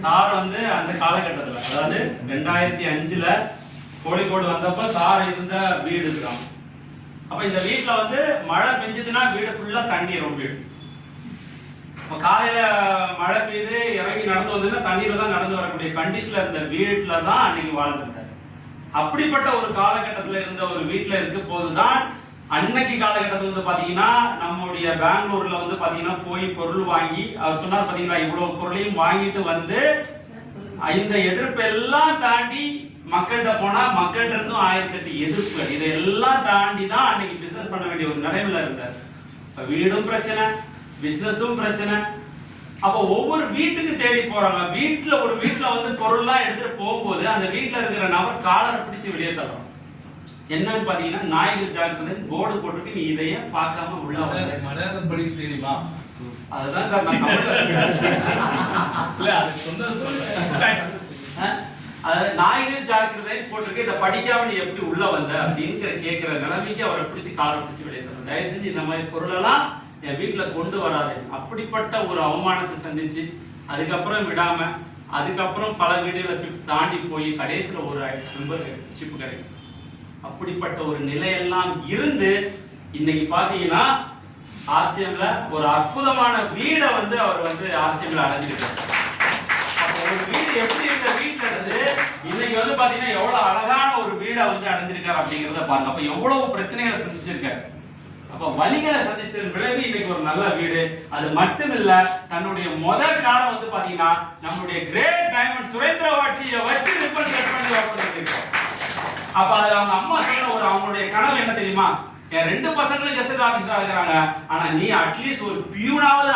Sir வந்து அந்த காலகட்டத்துல அதாவது 2005ல கோழிக்கோடு வந்தப்ப சார் இருந்த வீடு இருக்கான். அப்ப இந்த வீட்டுல வந்து மழை பெஞ்சதுன்னா வீடு ஃபுல்லா தண்ணீரும். வீடு காலையில மழை பெய்து இறங்கி நடந்து வந்ததுன்னா தண்ணீர்ல தான் நடந்து வரக்கூடிய கண்டிஷன்ல இருந்த வீட்டுல தான் அன்னைக்கு வாழ்ந்துட்டாரு. அப்படிப்பட்ட ஒரு காலகட்டத்துல இருந்த ஒரு வீட்டுல இருக்க போதுதான் அன்னைக்கு காலகட்டத்தில் வந்து பாத்தீங்கன்னா நம்முடைய பெங்களூர்ல வந்து பாத்தீங்கன்னா போய் பொருள் வாங்கி அவர் சொன்னார் பாத்தீங்களா, இவ்வளவு பொருளையும் வாங்கிட்டு வந்து இந்த எதிர்ப்பு எல்லாம் தாண்டி மக்கள்கிட்ட போனா மக்கள்கிட்ட இருந்தும் 1008 எதிர்ப்புகள் இதெல்லாம் தாண்டி தான் அன்னைக்கு பிசினஸ் பண்ண வேண்டிய ஒரு நிலைமையில இருந்தார். வீடும் பிரச்சனை, பிசினஸும் பிரச்சனை. அப்ப ஒவ்வொரு வீட்டுக்கு தேடி போறாங்க. ஒரு வீட்டுல வந்து பொருள்லாம் எடுத்துட்டு போகும்போது அந்த வீட்டுல இருக்கிற நபர் காலரை பிடிச்சு வெளியே தள்ளுறோம். என்னன்னு பாத்தீங்கன்னா நாய்கள் ஜாக்கிரதை போர்டு போட்டுருக்கு, நீ இதையே பார்க்காம உள்ள மலையாளம் படி தெரியுமா? அதுதான் சார் நான் இல்ல அது சொல்றேன். அதாவது நாய்கள் ஜாக்கிரதை போட்டிருக்கு, இதை படிக்காம நீ எப்படி உள்ள வந்த அப்படின்னு கேட்கிற நிலைமைக்கு அவரை பிடிச்சி காலரை பிடிச்சி வெளியே தரணும். தயவு செஞ்சு இந்த மாதிரி பொருளெல்லாம் என் வீட்டுல கொண்டு வராது. அப்படிப்பட்ட ஒரு அவமானத்தை சந்திச்சு அதுக்கப்புறம் விடாம அதுக்கப்புறம் பல வீடுகளை தாண்டி போய் கடைசியில ஒரு மெம்பர்ஷிப் கிடைக்கும். அப்படிப்பட்ட ஒரு நிலையெல்லாம் இருந்து இன்னைக்கு பாத்தீங்கன்னா ஆர்சிஎம்ல ஒரு அற்புதமான வீடை வந்து அவர் வந்து ஆர்சிஎம்ல அடைஞ்சிருக்காரு. ஒரு வீடு எப்படி இருக்க வீட்டுல இருந்து இன்னைக்கு வந்து பாத்தீங்கன்னா எவ்வளவு அழகான ஒரு வீடை வந்து அடைஞ்சிருக்காரு அப்படிங்கறத பாருங்க. அப்ப எவ்வளவு பிரச்சனைகளை சந்திச்சிருக்காரு. அப்ப வலிகளை சந்திச்ச விளைவு இன்னைக்கு ஒரு நல்ல வீடு. அது மட்டும் இல்ல, தன்னுடைய காலம் வந்து பாத்தீங்கன்னா நம்மளுடைய கிரேட் டைமண்ட் சுரேந்திர வாட்சியை வச்சு ரிப்பன் கட் பண்ணி ஓபன் பண்ணிருக்கோம். அப்ப அதுல அவங்க அம்மா சொன்ன ஒரு அவங்களுடைய கனவு என்ன தெரியுமா, என் 2 பசங்களும் கெஸ்ட் ஆபீசரா இருக்கிறாங்க, ஆனா நீ அட்லீஸ்ட் ஒரு பியூனாவது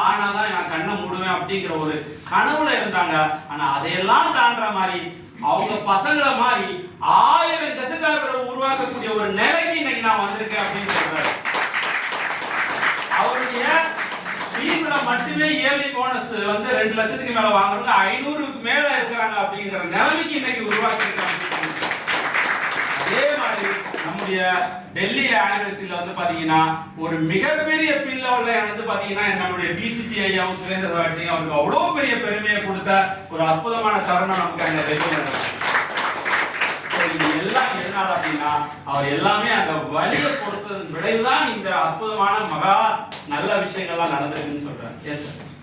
ஆனாதான் நான் கண்ணை மூடுவேன் அப்படிங்கிற ஒரு கனவுல இருந்தாங்க. ஆனா அதையெல்லாம் தாண்டுற மாதிரி அவங்க பசங்களை மாதிரி 1000 கெஸ்ட் ஆபீசரை உருவாக்கக்கூடிய ஒரு நிலைக்கு இன்னைக்கு நான் வந்திருக்கேன் அப்படின்னு சொல்றாரு. அவருடைய டீம்ல மட்டுமே இயர்லி போனஸ் வந்து 2 லட்சத்துக்கு மேல வாங்குறவங்க 500க்கு மேல இருக்கிறாங்க அப்படிங்கிற நிலைமைக்கு இன்னைக்கு உருவாக்கி இருக்காங்க. அதே மாதிரி நம்முடைய டெல்லி ஆனிவர்சரியில வந்து பாத்தீங்கன்னா ஒரு மிகப்பெரிய பில் லெவல்ல வந்து பாத்தீங்கன்னா நம்மளுடைய டிசிடி ஐயாவும் சுரேந்திர வாட்சியும் அவருக்கு அவ்வளவு பெரிய பெருமையை கொடுத்த ஒரு அற்புதமான தருணம் நமக்கு அங்க வெளியே. எல்லாம் எதனால அப்படின்னா அவர் எல்லாமே அந்த வலியை கொடுத்ததன் விளைவுதான் இந்த அற்புதமான மகா நல்ல விஷயங்கள்லாம் நடந்திருக்குன்னு சொல்றாரு. Yes sir.